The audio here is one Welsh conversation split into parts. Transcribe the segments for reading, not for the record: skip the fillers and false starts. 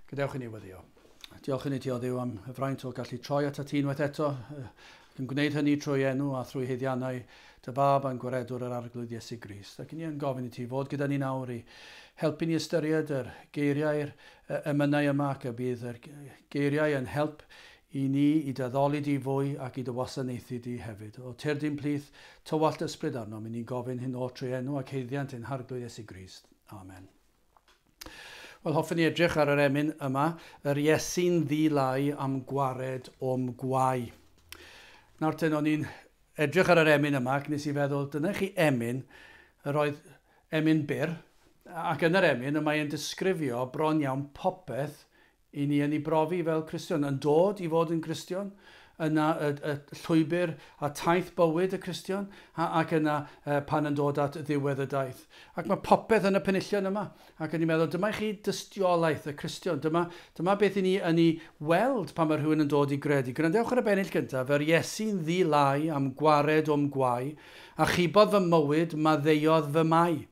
Gadewch i ni weddio. Diolch i ni ti o Dduw am y fraint o gallu troi at y ti unwaith eto, yn gwneud hynny trwy enw a thrwy heiddiannau dy fab a'n gwaredwr yr arglwydd Iesu Grist. Ac ni yn gofyn i ti fod gyda ni nawr i helpu ni ystyried yr geiriau'r emynau yma ac y bydd yr geiriau yn help i ni i daddoli di fwy ac i dy wasanaethu di hefyd. O terdyn plith tywallt ysbryd arno, mi ni'n gofyn hyn o trwy enw ac heiddiant yn harglwydd Iesu Grist. Amen. Wel, hoffwn ni edrych ar yr emyn yma, yr Iesu'n ddilai am gwared o'm gwai. Nawr ten o'n i'n edrych ar yr emyn yma, ac nes i feddwl, dyna chi emyn, yr oedd emyn byr, ac yn yr emyn, y mae'n disgrifio bron iawn popeth i ni yn ei brofi fel Cristion, yn dod i fod yn Cristion, yna y llwybr a taith bywyd y Cristion, ac yna pan yn dod at ddiwedd y daith. Ac mae popeth yn y penillion yma, ac yn i'n meddwl, dyma chi dystiolaeth y Cristion, dyma beth i ni yn ei weld pan mae rhywun yn dod i gredu. Gwrandewch ar y bennill gyntaf, yr Iesu'n ddilai am gwared o'm gwai, a chibodd fy mywyd maddeuodd fy mai.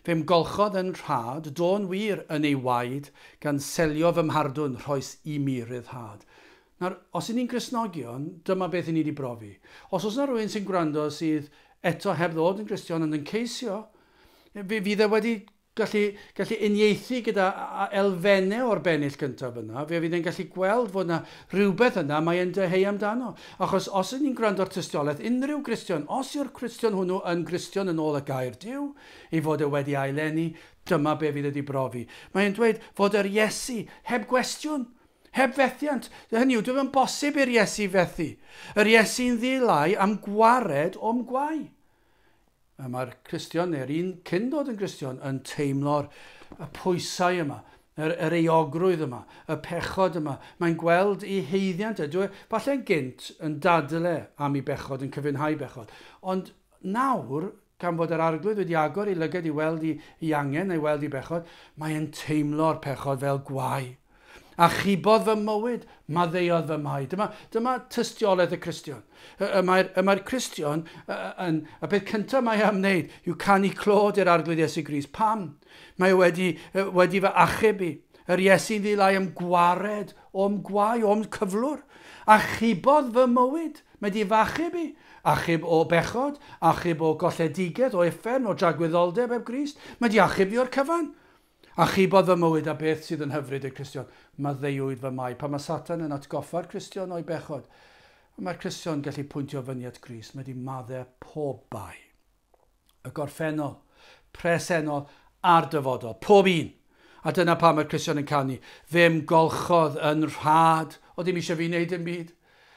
Fe'm golchodd yn rhad, do'n wir yn ei waed, gan selio fy mhardwn rhoes i mi ryddhad. Nawr, os y'n ni'n Gristnogion, dyma beth i ni wedi brofi. Os oes yna rhywun sy'n gwrando sydd eto heb ddod yn Gristion yn ceisio, fydd e wedi gallu uniaethu gyda elfennau o'r bennill gyntaf yna, fe fydd e'n gallu gweld fod yna rhywbeth yna mae'n deheu amdano. Achos os y'n ni'n gwrando ar tystiolaeth, unrhyw Gristion, os yw'r Cristion hwnnw yn Gristion yn ôl y gair Duw, ei fod e wedi ailenni, dyma be fydd e wedi brofi. Mae'n dweud fod yr Iesu heb gwestiwn, heb fethiant. Hynny yw, dwi'n bosib i'r Iesu fethu. Yr Iesu'n ddilai am gwared o'm gwai. Mae'r Cristion, neu'r un cyn dod yn Cristion, yn teimlo'r pwysau yma, yr eogrwydd yma, y pechod yma. Mae'n gweld ei heiddiant. Falle'n gynt yn dadle am ei bechod, yn cyfynhau bechod. Ond nawr, gan fod yr arglwydd wedi agor i lyged i weld ei angen neu weld ei bechod, mae'n teimlo'r pechod fel gwai. A chibodd fy mywyd, maddeuodd fy mai. Dyma tystiolaeth y Cristion. Mae'r Cristion, y beth cyntaf mae am wneud, yw canu clod i'r arglwydd Iesu Grist. Pam? Mae wedi fy achub i. Yr Iesu'n ddilai am gwared o'm gwai, o'm cyflwr. A chibodd fy mywyd. Mae wedi fy achub i. Achub o bechod, achub o golledigaeth, o effern, o dragwyddoldeb heb Grist. Mae wedi achub i o'r cyfan. A chibodd fy mywyd a beth sydd yn hyfryd y Cristion, maddeuwyd fy mai. Pan mae Satan yn atgoffa'r Cristion o'i bechod, mae'r Cristion gallu pwyntio fyny at Grist. Mae wedi maddau pob bai. Y gorffennol, presennol a'r dyfodol, pob un. A dyna pam mae'r Cristion yn canu. Fe'm golchodd yn rhad, o ddim eisiau fi wneud dim byd.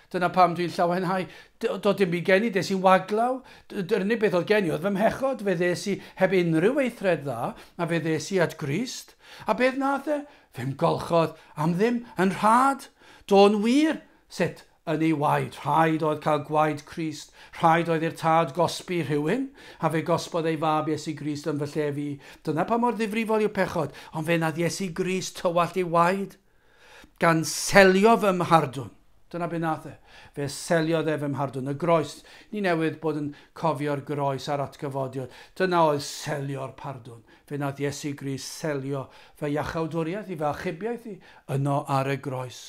Dyna pam dwi'n llawenhau. Doedd dim byd geni, des i'n waglaw. Dy'r unig beth oedd geni oedd fy mhechod. Fe ddes i heb unrhyw weithred dda, a fe ddes i at Grist. A beth nath e? Fe'm golchodd am ddim yn rhad. Do'n wir sut yn ei waed. Rhaid oedd cael gwaed Crist. Rhaid oedd i'r tad gosbi rhywun. A fe gosbodd ei fab Iesu Grist yn fy lle fi. Dyna pa mor ddifrifol yw pechod. Ond fe nath Iesu Grist tywallt ei waed. Gan selio fy mhardwn. Dyna be nath e. Fe seliodd e fy mhardwn. Y groes. Ni newydd bod yn cofio'r groes a'r atgyfodiad. Dyna oedd selio'r pardwn. Fe nath Iesu Grist selio fy iachawdwriaeth i, fy achubiaeth i, yno ar y groes.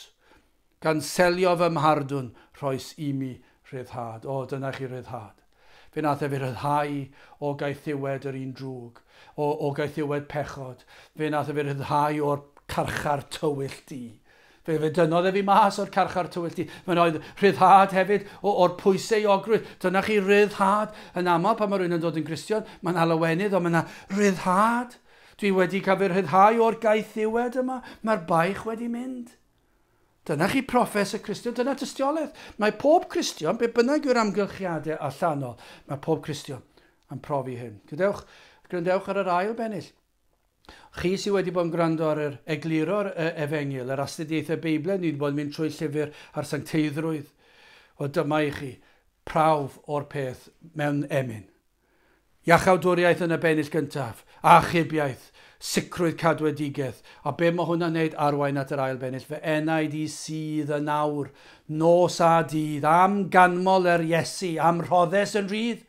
Gan selio fy mhardwn, rhoes i mi ryddhad. O, dyna chi ryddhad. Fe nath e fi ryddhau o gaethiwed yr un drwg. O gaethiwed pechod. Fe nath e fi ryddhau o'r carchar tywyll di. Fe dynodd e fi mas o'r carchar tywyll di. Mae'n oedd ryddhad hefyd o'r pwysau ogrwydd. Dyna chi ryddhad. Yn aml pan mae rhywun yn dod yn Gristion, mae'n alawenydd, ond mae'n ryddhad. Dwi wedi cael fy ryddhau o'r gaethiwed yma. Mae'r baich wedi mynd. Dyna chi proffes y Cristion, dyna tystiolaeth. Mae pob Cristion, be bynnag yw'r amgylchiadau allanol, mae pob Cristion yn profi hyn. Grandewch ar yr ail bennill. Chi sydd wedi bod yn gwrando ar yr egluro'r Efengil, yr astudiaethau Beiblau, ni wedi bod yn mynd trwy llyfr a'r sancteiddrwydd. O dyma i chi, prawf o'r peth mewn emyn. Iachawdwriaeth yn y bennill gyntaf, achubiaeth, sicrwydd cadwedigaeth. A be mae hwnna'n neud arwain at yr ail bennill? Fe enaid i sydd yn awr, nos a dydd, am ganmol yr Iesu, am rhoddes yn rhydd.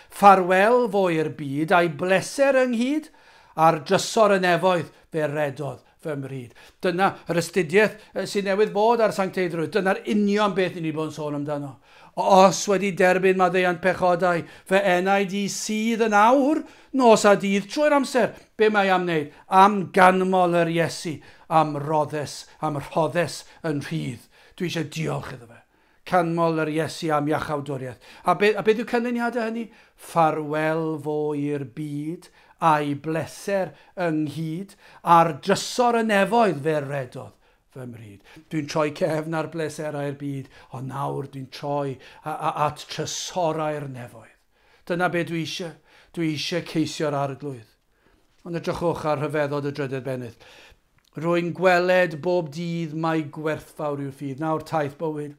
Ffarwel fo i'r byd, a'i bleser ynghyd, a'r drysor yn efoedd fe redodd fy mryd. Dyna yr astudiaeth sy'n newydd bod ar sancteiddrwydd. Dyna'r union beth ni bod yn sôn amdano. Os wedi derbyn maddeuant pechodau, fy enaid i sydd yn awr, nos a dydd trwy'r amser, be mae am wneud? Am ganmol yr Iesu, am rhoddes yn rhydd. Dwi eisiau diolch iddo fe. Canmol yr Iesu am iachawdwriaeth. A beth yw canlyniadau hynny? Ffarwel fo i'r byd, a'i bleser ynghyd, a'r drysor y nefoedd fe redodd fy mryd. Dwi'n troi cefn ar bleserau'r byd, ond nawr dwi'n troi at trysorau'r nefoedd. Dyna be dwi eisiau. Dwi eisiau ceisio'r arglwydd. Ond edrychwch ar rhyfeddod y drydydd benydd. Rwy'n gweled bob dydd mae gwerthfawr i'w ffydd. Nawr taith bywyd.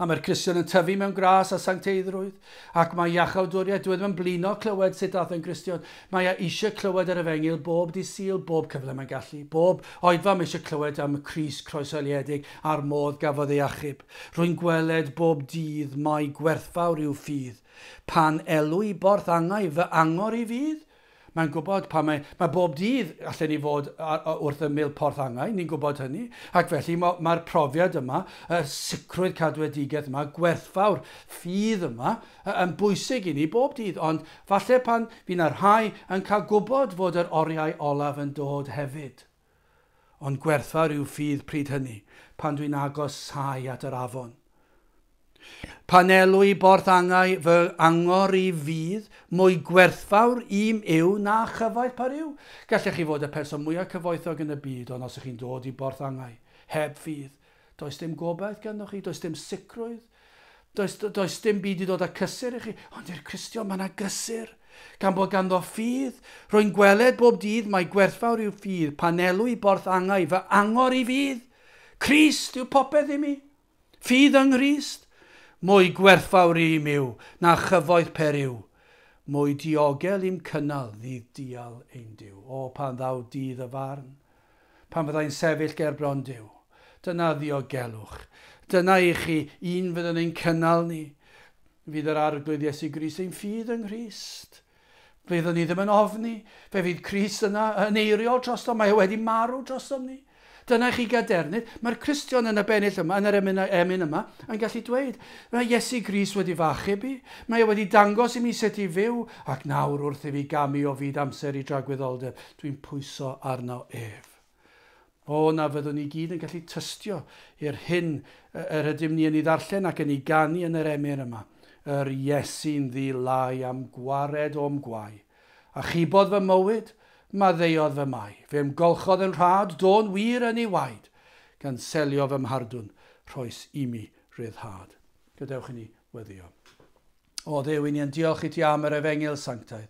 A mae'r Cristion yn tyfu mewn gras a sancteiddrwydd, ac mae iachawdwriaeth, dwi ddim yn blino clywed sut dath yn Cristion, mae eisiau clywed yr efengil bob dydd Sul, bob cyfle mae'n gallu, bob oedfa mae eisiau clywed am y Cris croesoliedig a'r modd gafodd ei achub. Rwy'n gweled bob dydd mae gwerthfawr i'w ffydd, pan elw i borth angau fy angor i fydd. Mae'n gwybod pa mae bob dydd allan ni fod wrth ymyl porth angau, ni'n gwybod hynny, ac felly mae'r profiad yma, y sicrwydd cadwedigaeth yma, gwerthfawr ffydd yma, yn bwysig i ni bob dydd, ond falle pan fi'n rhai yn cael gwybod fod yr oriau olaf yn dod hefyd. Ond gwerthfawr yw ffydd pryd hynny, pan dwi'n agos sai at yr afon. Pan elw i borth angau fy angor i fydd, mwy gwerthfawr im yw na chyfaith par yw. Gallech chi fod y person mwyaf cyfoethog yn y byd, ond os ych chi'n dod i borth angau, heb ffydd, does dim gobaith ganddoch chi, does dim sicrwydd, does dim byd i ddod â cysur i chi, ond i'r Cristion mae yna gysur. Gan bod ganddo ffydd, rwy'n gweled bob dydd mae gwerthfawr i'w ffydd, pan elw i borth angau fy angor i fydd. Crist yw popeth i mi, ffydd yng Nghrist. Mwy gwerthfawr i'm yw, na chyfoeth per yw. Mwy diogel i'm cynnal ddydd dial ein Duw. O, pan ddaw dydd y farn. Pan fyddai'n sefyll gerbron Duw. Dyna ddiogelwch. Dyna i chi un fydd yn ein cynnal ni. Fydd yr arglwydd Iesu Grist ein ffydd yng Nghrist. Fyddwn ni ddim yn ofni. Fe fydd Crist yna yn eiriol drosto. Mae wedi marw drosto ni. Dyna chi gadernydd. Mae'r Cristion yn y bennill yma, yn yr emyn yma, yn gallu dweud, mae Iesu Grist wedi fachub i, mae wedi dangos i mi sut i fyw, ac nawr wrth i fi gamu o fyd amser i dragwyddoldeb, dwi'n pwyso arno ef. O, na fyddwn ni gyd yn gallu tystio i'r hyn yr ydym ni yn ei ddarllen ac yn ei ganu yn yr emyn yma. Yr Iesu'n ddilai am gwared o'm gwai, a chibodd fy mywyd, maddeiodd fy mai. Fe ymgolchodd yn rhad, do'n wir yn ei waed, gan selio fy mhardwn, rhoes i mi ryddhad. Gadewch i ni weddio. O Dduw, i ni yn diolch i ti am yr efengil sanctaidd,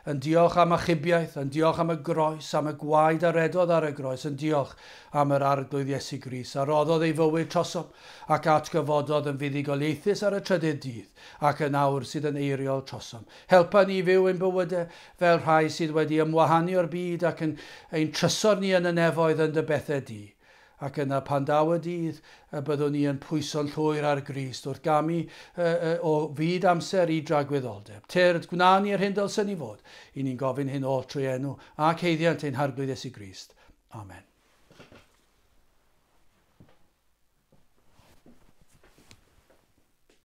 yn diolch am achubiaeth, yn diolch am y groes, am y gwaed a redodd ar y groes, yn diolch am yr arglwydd Iesu Grist, a roddodd ei fywyd trosom, ac atgyfododd yn fuddugoliaethus ar y trydydd dydd, ac yn awr sydd yn eiriol trosom. Helpa ni fyw ein bywydau fel rhai sydd wedi ymwahanu o'r byd ac yn ein trysor ni yn y nefoedd yn dy bethau di. Ac yna pan daw y dydd, byddwn ni yn pwyso'n llwyr ar Grist wrth gamu o fyd amser i dragwyddoldeb. Tyrd, gwna ni ar hyn dylsyn ni fod. I ni'n gofyn hyn o trwy enw ac heiddiant ein harglwydd Iesu Grist. Amen.